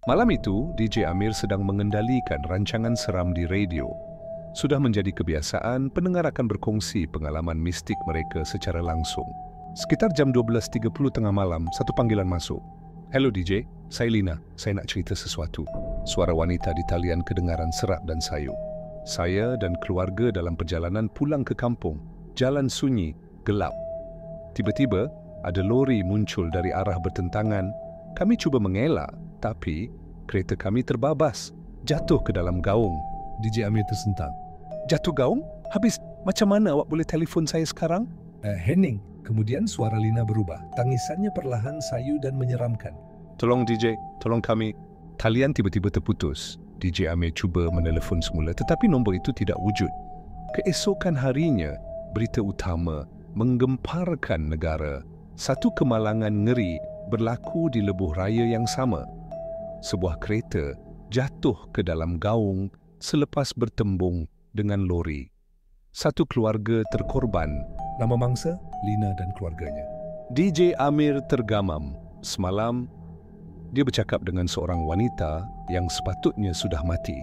Malam itu, DJ Amir sedang mengendalikan rancangan seram di radio. Sudah menjadi kebiasaan, pendengar akan berkongsi pengalaman mistik mereka secara langsung. Sekitar jam 12.30 tengah malam, satu panggilan masuk. "Hello DJ, saya Lina. Saya nak cerita sesuatu." Suara wanita di talian kedengaran serak dan sayu. "Saya dan keluarga dalam perjalanan pulang ke kampung. Jalan sunyi, gelap. Tiba-tiba, ada lori muncul dari arah bertentangan. Kami cuba mengelak, tapi kereta kami terbabas, jatuh ke dalam gaung." DJ Amir tersentak. "Jatuh gaung? Habis, macam mana awak boleh telefon saya sekarang?" Hening." Kemudian suara Lina berubah. Tangisannya perlahan, sayu dan menyeramkan. "Tolong DJ, tolong kami." Talian tiba-tiba terputus. DJ Amir cuba menelefon semula, tetapi nombor itu tidak wujud. Keesokan harinya, berita utama menggemparkan negara. Satu kemalangan ngeri berlaku di lebuh raya yang sama. Sebuah kereta jatuh ke dalam gaung selepas bertembung dengan lori. Satu keluarga terkorban. Nama mangsa, Lina dan keluarganya. DJ Amir tergamam. Semalam, dia bercakap dengan seorang wanita yang sepatutnya sudah mati.